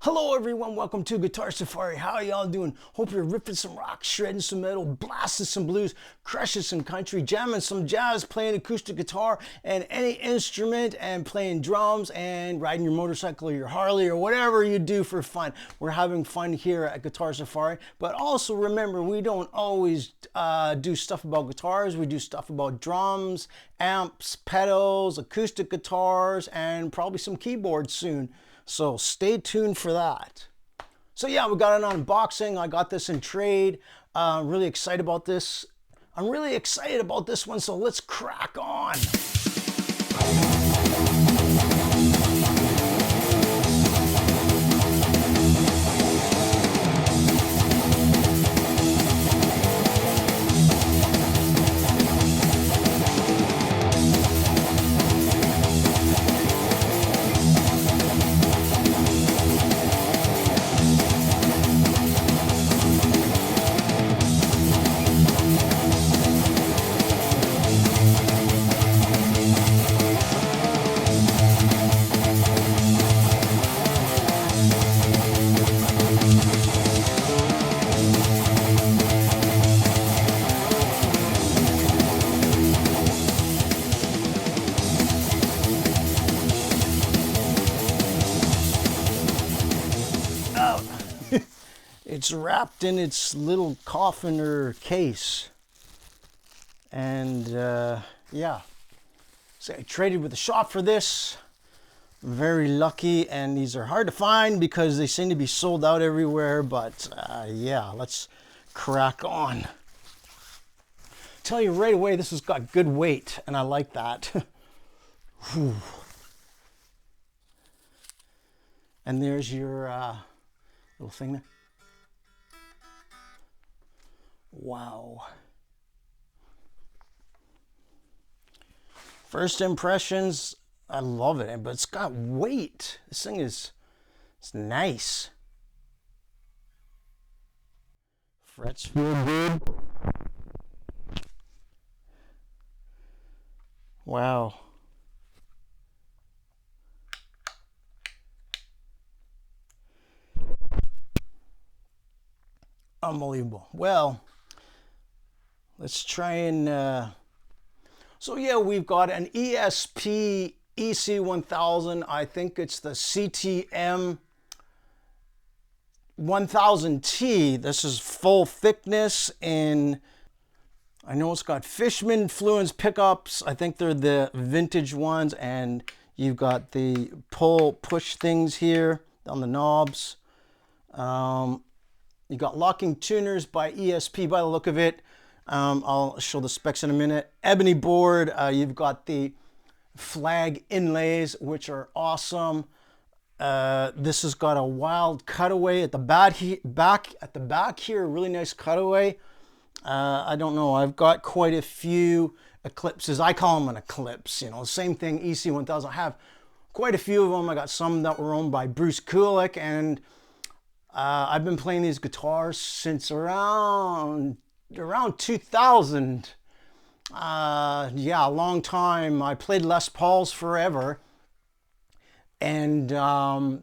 Hello everyone, welcome to Guitar Safari. How y'all doing? Hope you're ripping some rock, shredding some metal, blasting some blues, crushing some country, jamming some jazz, playing acoustic guitar and any instrument, and playing drums and riding your motorcycle or your Harley or whatever you do for fun. We're having fun here at Guitar Safari, but also remember, we don't always do stuff about guitars. We do stuff about drums, amps, pedals, acoustic guitars, and probably some keyboards soon. So stay tuned for that. So yeah, we got an unboxing. I got this in trade. Really excited about this. I'm really excited about this one, so let's crack on. It's wrapped in its little coffin or case. And yeah, so I traded with the shop for this. I'm very lucky, and these are hard to find because they seem to be sold out everywhere, but yeah, let's crack on. Tell you right away, this has got good weight, and I like that. And there's your little thing there. Wow. First impressions, I love it, but it's got weight. This thing it's nice. Frets feel good. Wow. Unbelievable. Well, let's try and, so yeah, we've got an ESP EC-1000. I think it's the CTM 1000T. This is full thickness, and I know it's got Fishman Fluence pickups. I think they're the vintage ones, and you've got the push things here on the knobs. You got locking tuners by ESP by the look of it. I'll show the specs in a minute. Ebony board. You've got the flag inlays, which are awesome. This has got a wild cutaway at the back here. Really nice cutaway. I don't know. I've got quite a few eclipses. I call them an eclipse. You know, same thing. EC-1000. I have quite a few of them. I got some that were owned by Bruce Kulick, and I've been playing these guitars since around 2000. Yeah, a long time. I played Les Pauls forever, and I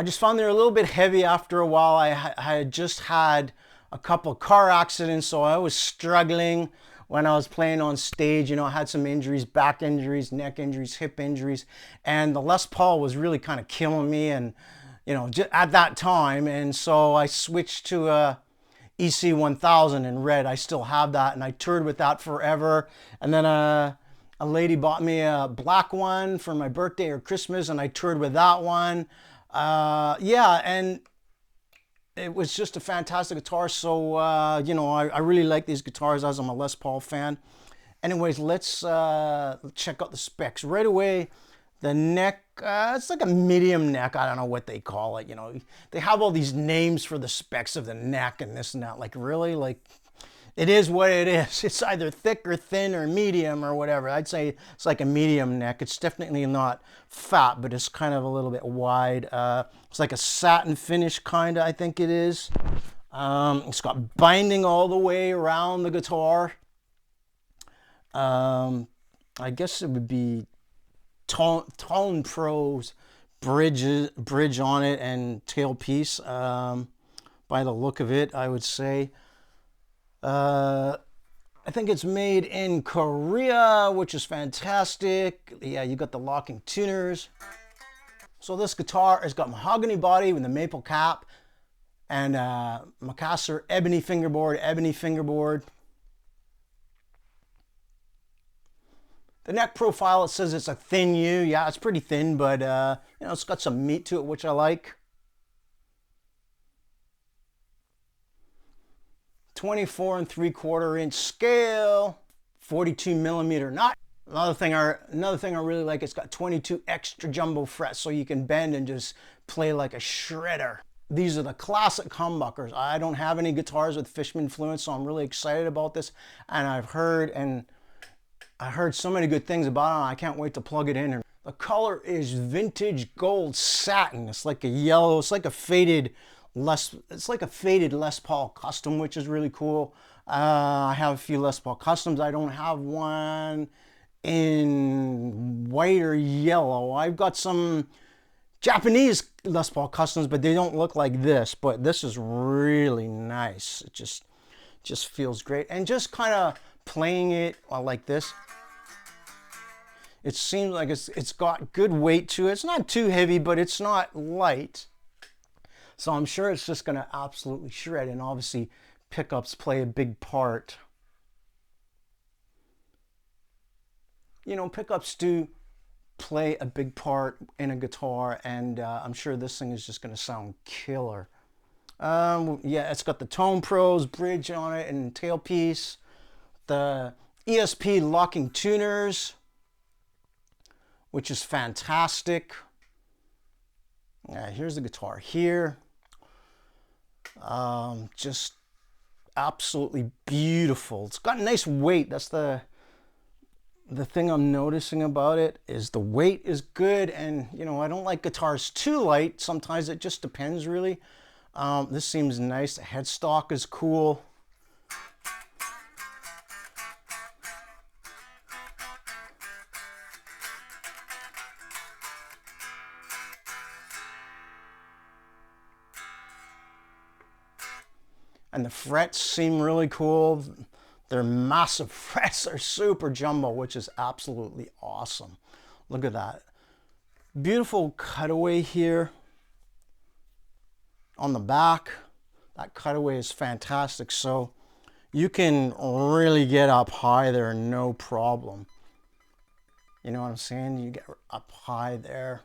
just found they're a little bit heavy after a while. I had just had a couple car accidents, so I was struggling when I was playing on stage. You know, I had some injuries, back injuries, neck injuries, hip injuries, and the Les Paul was really kind of killing me, and you know, at that time. And so I switched to a EC-1000 in red. I still have that, and I toured with that forever. And then a lady bought me a black one for my birthday or Christmas, and I toured with that one. Yeah, and it was just a fantastic guitar. So you know, I really like these guitars, as I'm a Les Paul fan. Anyways, let's check out the specs right away. The neck, it's like a medium neck. I don't know what they call it. You know, they have all these names for the specs of the neck and this and that. Like, really? Like, it is what it is. It's either thick or thin or medium or whatever. I'd say it's like a medium neck. It's definitely not fat, but it's kind of a little bit wide. It's like a satin finish, kind of, I think it is. It's got binding all the way around the guitar. I guess it would be Tone Pro's bridge on it and tailpiece. By the look of it, I would say. I think it's made in Korea, which is fantastic. Yeah, you got the locking tuners. So this guitar has got mahogany body with a maple cap and Macassar ebony fingerboard. The neck profile, it says it's a thin U. Yeah, it's pretty thin, but you know, it's got some meat to it, which I like. 24 3/4 inch scale, 42 millimeter nut. Another thing I really like, it's got 22 extra jumbo frets, so you can bend and just play like a shredder. These are the classic humbuckers. I don't have any guitars with Fishman Fluence, so I'm really excited about this. And I heard so many good things about it. I can't wait to plug it in. The color is vintage gold satin. It's like a yellow. It's like a faded Les Paul custom, which is really cool. I have a few Les Paul customs. I don't have one in white or yellow. I've got some Japanese Les Paul customs, but they don't look like this. But this is really nice. It just feels great. And just kind of playing it like this, it seems like it's got good weight to it. It's not too heavy, but it's not light. So I'm sure it's just going to absolutely shred, and obviously pickups play a big part. You know, pickups do play a big part in a guitar, and I'm sure this thing is just going to sound killer. Yeah, it's got the Tone Pros bridge on it and tailpiece. The ESP locking tuners, which is fantastic. Yeah, here's the guitar here. Just absolutely beautiful. It's got a nice weight. That's the thing I'm noticing about it, is the weight is good. And you know, I don't like guitars too light. Sometimes it just depends really. This seems nice. The headstock is cool. And the frets seem really cool. They're massive frets. They're super jumbo, which is absolutely awesome. Look at that. Beautiful cutaway here on the back. That cutaway is fantastic. So you can really get up high there, no problem. You know what I'm saying? You get up high there.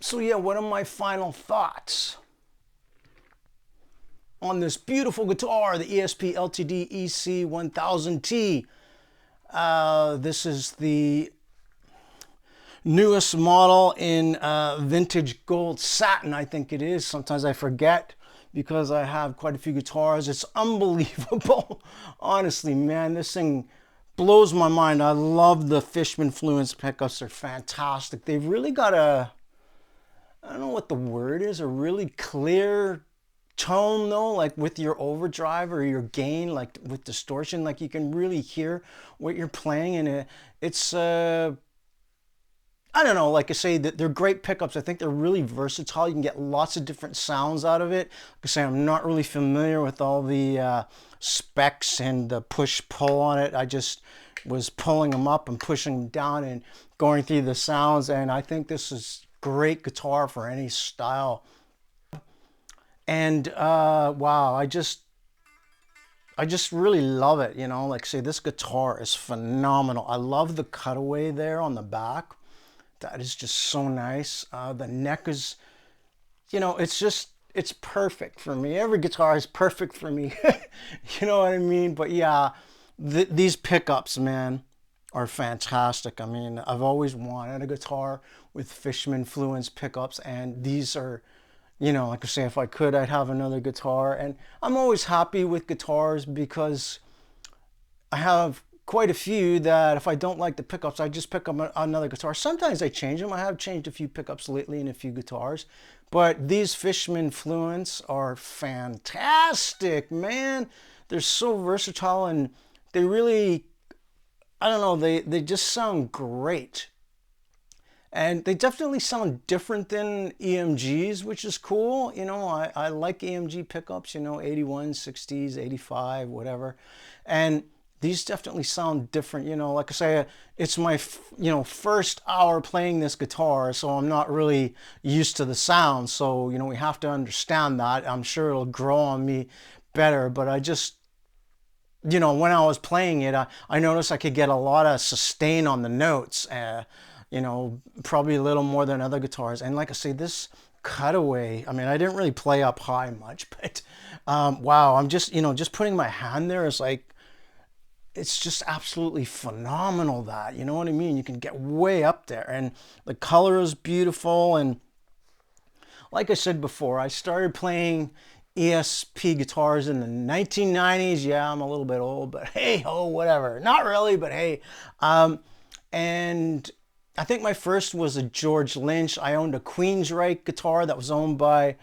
So yeah, what are my final thoughts on this beautiful guitar, the ESP LTD EC-1000T? This is the newest model in vintage gold satin, I think it is. Sometimes I forget because I have quite a few guitars. It's unbelievable. Honestly, man, this thing blows my mind. I love the Fishman Fluence pickups. They're fantastic. They've really got I don't know what the word is, a really clear tone though, like with your overdrive or your gain, like with distortion, like you can really hear what you're playing, and it's I don't know, like I say, that they're great pickups. I think they're really versatile. You can get lots of different sounds out of it. Like I say, I'm not really familiar with all the specs and the push-pull on it. I just was pulling them up and pushing them down and going through the sounds, and I think this is great guitar for any style. And wow, I just really love it, you know. Like, say, this guitar is phenomenal. I love the cutaway there on the back. That is just so nice. The neck is, you know, it's perfect for me. Every guitar is perfect for me. You know what I mean? But yeah, these pickups, man, are fantastic. I mean, I've always wanted a guitar with Fishman Fluence pickups, and these are, you know, like I say, if I could, I'd have another guitar. And I'm always happy with guitars because I have quite a few that if I don't like the pickups, I just pick up another guitar. Sometimes I change them. I have changed a few pickups lately and a few guitars. But these Fishman Fluence are fantastic, man. They're so versatile and they really, I don't know, they just sound great. And they definitely sound different than EMGs, which is cool. You know, I like EMG pickups, you know, 81, 60s, 85, whatever. And these definitely sound different. You know, like I say, it's my, you know, first hour playing this guitar, so I'm not really used to the sound. So, you know, we have to understand that. I'm sure it'll grow on me better, but I just, you know, when I was playing it, I noticed I could get a lot of sustain on the notes. You know, probably a little more than other guitars. And like I say, this cutaway, I mean, I didn't really play up high much, but wow, I'm just, you know, just putting my hand there is like, it's just absolutely phenomenal that, you know what I mean? You can get way up there and the color is beautiful. And like I said before, I started playing ESP guitars in the 1990s. Yeah, I'm a little bit old, but hey ho, whatever. Not really, but hey. And I think my first was a George Lynch. I owned a Queensryche guitar that was owned by,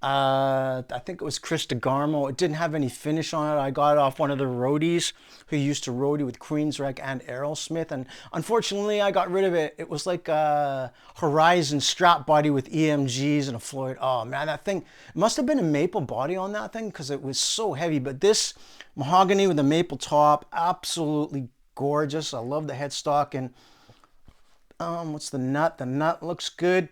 I think it was Chris DeGarmo. It didn't have any finish on it. I got it off one of the roadies who used to roadie with Queensryche and Aerosmith. And unfortunately, I got rid of it. It was like a Horizon strap body with EMGs and a Floyd. Oh man, that thing, it must have been a maple body on that thing because it was so heavy. But this mahogany with a maple top, absolutely gorgeous. I love the headstock. And what's the nut? The nut looks good.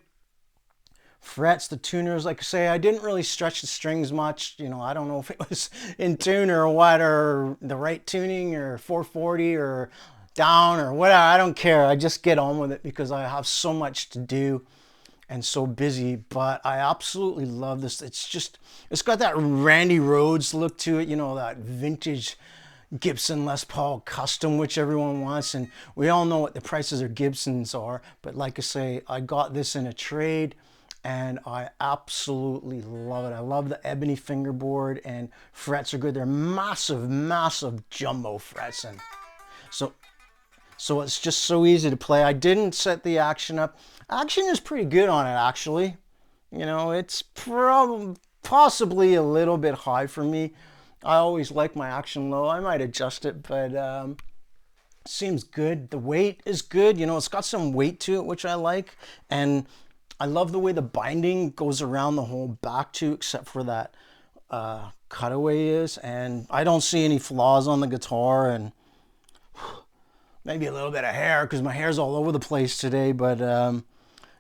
Frets, the tuners, like I say, I didn't really stretch the strings much. You know, I don't know if it was in tune or what, or the right tuning or 440 or down or whatever. I don't care. I just get on with it because I have so much to do and so busy. But I absolutely love this. It's just, it's got that Randy Rhoads look to it, you know, that vintage Gibson Les Paul custom, which everyone wants, and we all know what the prices of Gibsons are. But like I say, I got this in a trade and I absolutely love it. I love the ebony fingerboard and frets are good. They're massive, massive jumbo frets, and so it's just so easy to play. I didn't set the action up. Action is pretty good on it, actually. You know, it's possibly a little bit high for me. I always like my action low. I might adjust it, but seems good. The weight is good. You know, it's got some weight to it, which I like. And I love the way the binding goes around the whole back too, except for that cutaway is. And I don't see any flaws on the guitar, and maybe a little bit of hair because my hair's all over the place today. But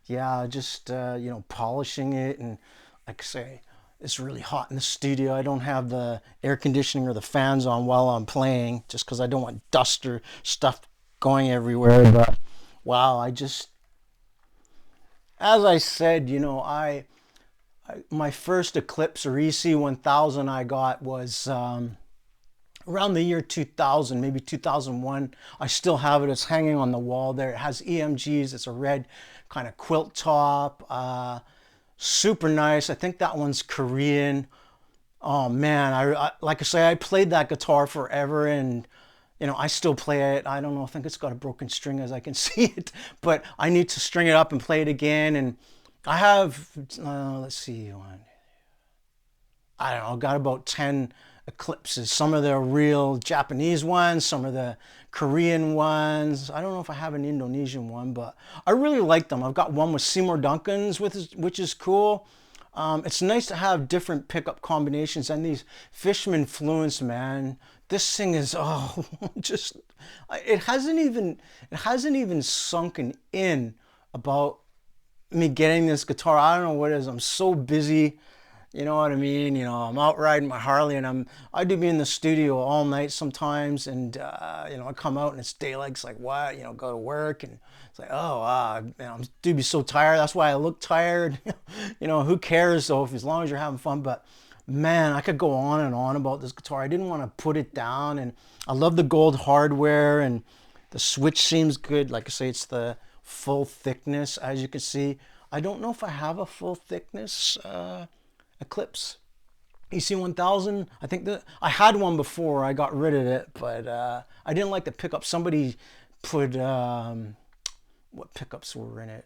yeah, just, you know, polishing it. And like I say, it's really hot in the studio. I don't have the air conditioning or the fans on while I'm playing just because I don't want dust or stuff going everywhere. But wow, I just, as I said, you know, my first Eclipse or EC-1000 I got was around the year 2000, maybe 2001. I still have it. It's hanging on the wall there. It has EMGs. It's a red kind of quilt top. Super nice. I think that one's Korean. Oh man, I like I say, I played that guitar forever, and you know, I still play it. I don't know, I think it's got a broken string as I can see it, but I need to string it up and play it again. And I have, let's see, I don't know, got about 10 Eclipses. Some of the real Japanese ones, some of the Korean ones. I don't know if I have an Indonesian one, but I really like them. I've got one with Seymour Duncan's, which is cool. It's nice to have different pickup combinations, and these Fishman Fluence, man. This thing is, oh, just, it hasn't even sunken in about me getting this guitar. I don't know what it is. I'm so busy. You know what I mean? You know, I'm out riding my Harley, and I do be in the studio all night sometimes, and you know, I come out and it's daylight. It's like, what? You know, go to work, and it's like, oh, you know, I do be so tired. That's why I look tired. You know, who cares though, if as long as you're having fun. But man, I could go on and on about this guitar. I didn't want to put it down, and I love the gold hardware, and the switch seems good. Like I say, it's the full thickness, as you can see. I don't know if I have a full thickness Eclipse EC-1000. I think that I had one before. I got rid of it, but I didn't like the pickup. Somebody put what pickups were in it?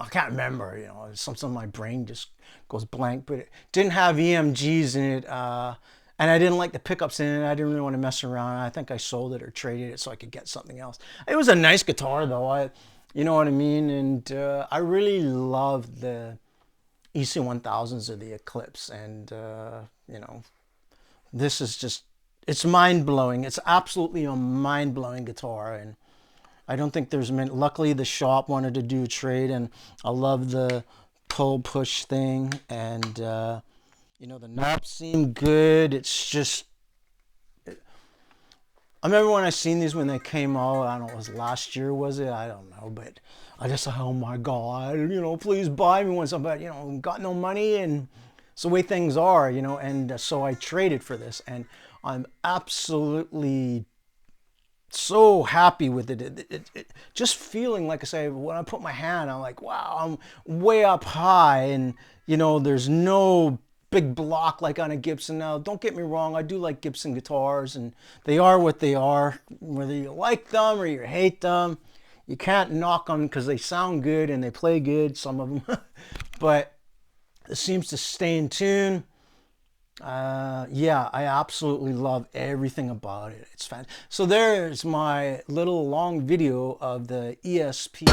I can't remember. You know, something my brain just goes blank. But it didn't have EMGs in it, and I didn't like the pickups in it. I didn't really want to mess around. I think I sold it or traded it so I could get something else. It was a nice guitar though. You know what I mean? And I really love the EC-1000s or the Eclipse, and you know, this is just, it's mind-blowing. It's absolutely a mind-blowing guitar, and I don't think there's many. Luckily the shop wanted to do a trade, and I love the pull push thing, and you know, the knobs seem good. It's just, I remember when I seen these when they came out. I don't know, it was last year, was it? I don't know, but I just thought, oh my God, you know, please buy me one. But you know, got no money, and it's the way things are, you know. And so I traded for this, and I'm absolutely so happy with it. Just feeling, like I say, when I put my hand, I'm like, wow, I'm way up high, and you know, there's no big block like on a Gibson. Now, don't get me wrong, I do like Gibson guitars, and they are what they are. Whether you like them or you hate them, you can't knock them because they sound good and they play good, some of them. But it seems to stay in tune. Yeah, I absolutely love everything about it. It's fantastic. So there's my little long video of the ESP